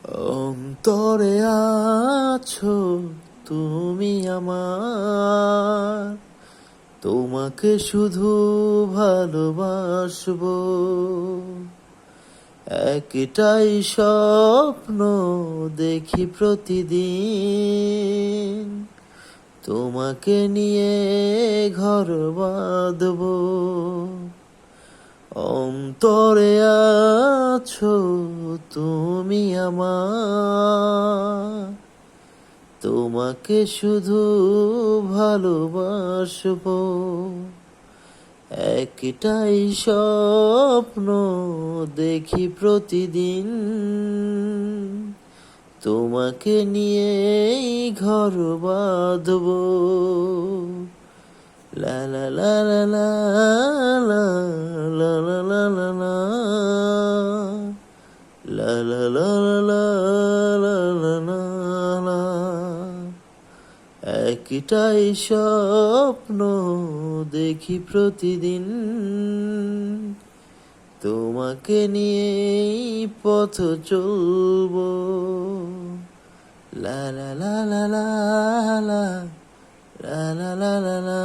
অন্তরে আছো তুমি আমার, তোমাকে শুধু ভালোবাসবো। একটাই স্বপ্ন দেখি প্রতিদিন, তোমাকে নিয়ে ঘর বাঁধবো। অন্তরে আছো তুমি আমার, তোমাকে শুধু ভালোবাসবো। একটাই স্বপ্ন দেখি প্রতিদিন, তোমাকে নিয়েই ঘর বাঁধবো। লা লা লা লা লা লা লা লা লা লা লা লা লা লা লা লা লা লা। একটাই স্বপ্ন দেখি প্রতিদিন, তোমাকে নিয়েই পথ চলবো। লা লা লা লা লা লা লা লা লা লা।